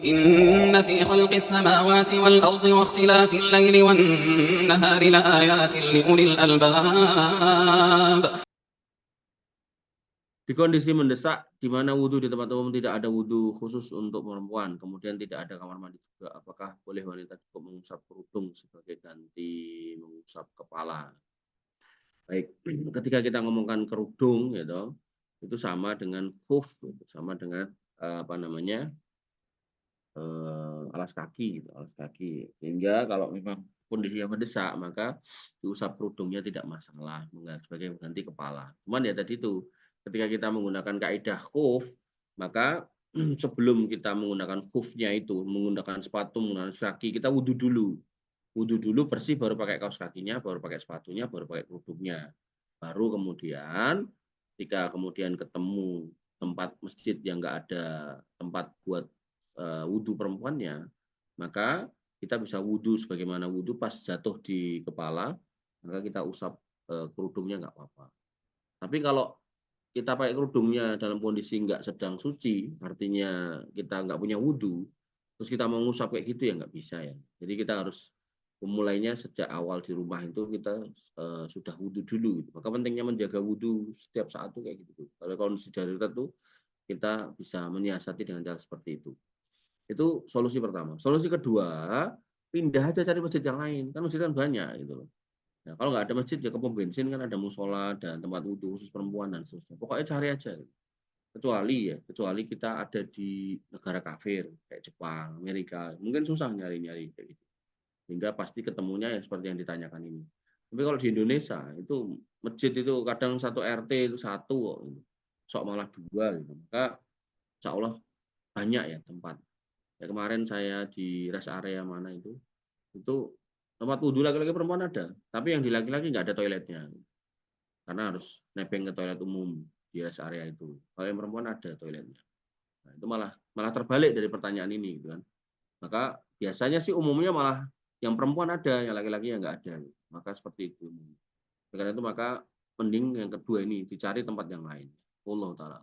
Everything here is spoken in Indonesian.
إن في خلق السماوات والأرض واختلاف الليل والنهار لآيات لأولي الألباب. Di kondisi mendesak, di mana wudhu di tempat umum tidak ada wudhu khusus untuk perempuan, kemudian tidak ada kamar mandi juga, apakah boleh wanita cukup mengusap kerudung sebagai ganti mengusap kepala? Baik, ketika kita ngomongkan kerudung, gitu, itu sama dengan khuf, gitu, sama dengan apa namanya alas kaki, gitu, alas kaki. Sehingga kalau memang kondisi yang mendesak, maka diusap kerudungnya tidak masalah sebagai mengganti kepala. Cuman ya tadi itu, ketika kita menggunakan kaidah khuf, maka sebelum kita menggunakan khufnya itu, menggunakan sepatu, menggunakan kaki, kita wudhu dulu. Wudhu dulu bersih, baru pakai kaos kakinya, baru pakai sepatunya, baru pakai kerudungnya. Baru kemudian, ketika kemudian ketemu tempat masjid yang nggak ada tempat buat wudhu perempuannya, maka kita bisa wudhu sebagaimana wudhu pas jatuh di kepala, maka kita usap kerudungnya nggak apa-apa. Tapi kalau kita pakai kerudungnya dalam kondisi nggak sedang suci, artinya kita nggak punya wudhu, terus kita mau ngusap kayak gitu ya nggak bisa ya. Jadi kita harus memulainya sejak awal di rumah itu kita sudah wudhu dulu. Maka pentingnya menjaga wudhu setiap saat tuh kayak gitu. Kalau kondisi darurat tuh kita bisa menyiasati dengan cara seperti itu. Itu solusi pertama. Solusi kedua, pindah aja cari masjid yang lain. Kan masjid kan banyak gitu loh. Nah, kalau nggak ada masjid ya ke pom bensin kan ada musola dan tempat wudhu khusus perempuan dan seterusnya. Pokoknya cari aja. Kecuali kita ada di negara kafir kayak Jepang, Amerika, mungkin susah nyari-nyari kayak gitu. Sehingga pasti ketemunya ya seperti yang ditanyakan ini. Tapi kalau di Indonesia itu masjid itu kadang satu RT itu satu kok. Sok malah dua gitu. Maka insya Allah banyak ya tempat. Ya, kemarin saya di rest area mana itu tempat wudhu laki-laki perempuan ada, tapi yang di laki-laki nggak ada toiletnya, karena harus nebeng ke toilet umum di rest area itu. Kalau yang perempuan ada toiletnya. Nah, itu malah terbalik dari pertanyaan ini, gitu kan. Maka biasanya sih umumnya malah yang perempuan ada, yang laki-laki yang nggak ada. Maka seperti itu. Karena itu maka mending yang kedua ini dicari tempat yang lain. Allah Ta'ala.